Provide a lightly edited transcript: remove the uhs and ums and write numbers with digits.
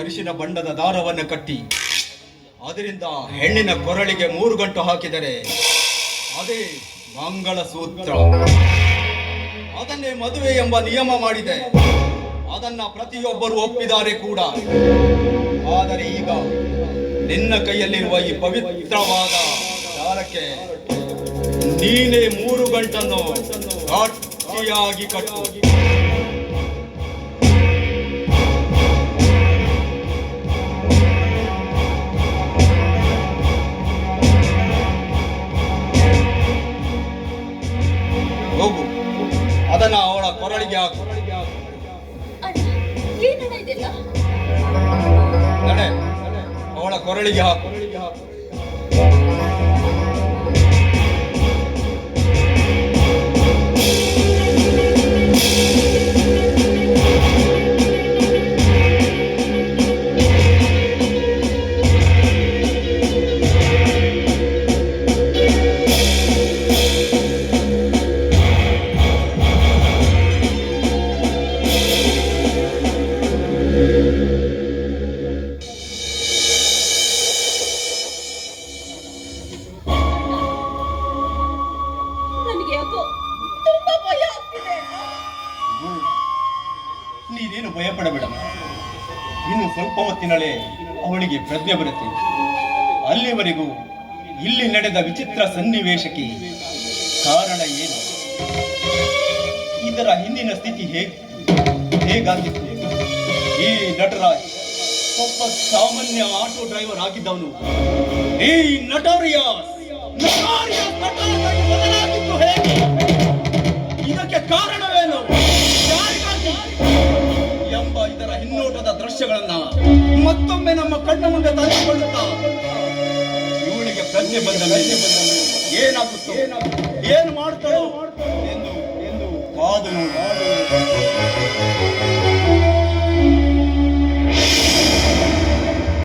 ಅರಿಶಿನ ಬಣ್ಣದ ದಾರವನ್ನು ಕಟ್ಟಿ ಅದರಿಂದ ಹೆಣ್ಣಿನ ಕೊರಳಿಗೆ 3 ಗಂಟು ಹಾಕಿದರೆ ಅದೇ ಮಂಗಳಸೂತ್ರ. ಅದನ್ನೇ ಮದುವೆ ಎಂಬ ನಿಯಮ ಮಾಡಿದೆ. ಅದನ್ನ ಪ್ರತಿಯೊಬ್ಬರು ಒಪ್ಪಿದ್ದಾರೆ ಕೂಡ. ಆದರೆ ಈಗ ನಿನ್ನ ಕೈಯಲ್ಲಿರುವ ಈ ಪವಿತ್ರವಾದ ದಾರಕ್ಕೆ ನೀನೇ 3 ಗಂಟನ್ನು ಗಟ್ಟಿಯಾಗಿ ಕಟ್ಟು. ಹೋಗು, ಅದನ್ನ ಅವಳ ಕೊರಳಿಗೆ ಹಾಕು. ನಡೆ, ಅವಳ ಕೊರಳಿಗೆ ಹಾಕು. ನೀನೇನು ಭಯಪಡಬೇಡ. ಇನ್ನು ಸ್ವಲ್ಪ ಹೊತ್ತಿನಲ್ಲೇ ಅವಳಿಗೆ ಪ್ರಜ್ಞೆ ಬರುತ್ತೆ. ಅಲ್ಲಿವರೆಗೂ ಇಲ್ಲಿ ನಡೆದ ವಿಚಿತ್ರ ಸನ್ನಿವೇಶಕ್ಕೆ ಕಾರಣ ಏನು, ಇದರ ಹಿಂದಿನ ಸ್ಥಿತಿ ಹೇಗಾಗಿತ್ತು? ಈ ನಟರಾಜ್ ಒಬ್ಬ ಸಾಮಾನ್ಯ ಆಟೋ ಡ್ರೈವರ್ ಆಗಿದ್ದವನು ಈ ನಟೋರಿಯಸ್ ಬದಲಾಗಿದ್ದು ಹೇಗೆ? ಇದಕ್ಕೆ ಕಾರಣವೇನು ಎಂಬ ಇದರ ಹಿನ್ನೋಟದ ದೃಶ್ಯಗಳನ್ನ ಮತ್ತೊಮ್ಮೆ ನಮ್ಮ ಕಣ್ಣ ಮುಂದೆ ತಂದುಕೊಳ್ಳುತ್ತಾ ಇವಳಿಗೆ ಪ್ರಜ್ಞೆ ಬಂದ ಏನಾಗುತ್ತೋ ಏನು ಮಾಡ್ತಾಳೋ ಎಂದು ಕಾದು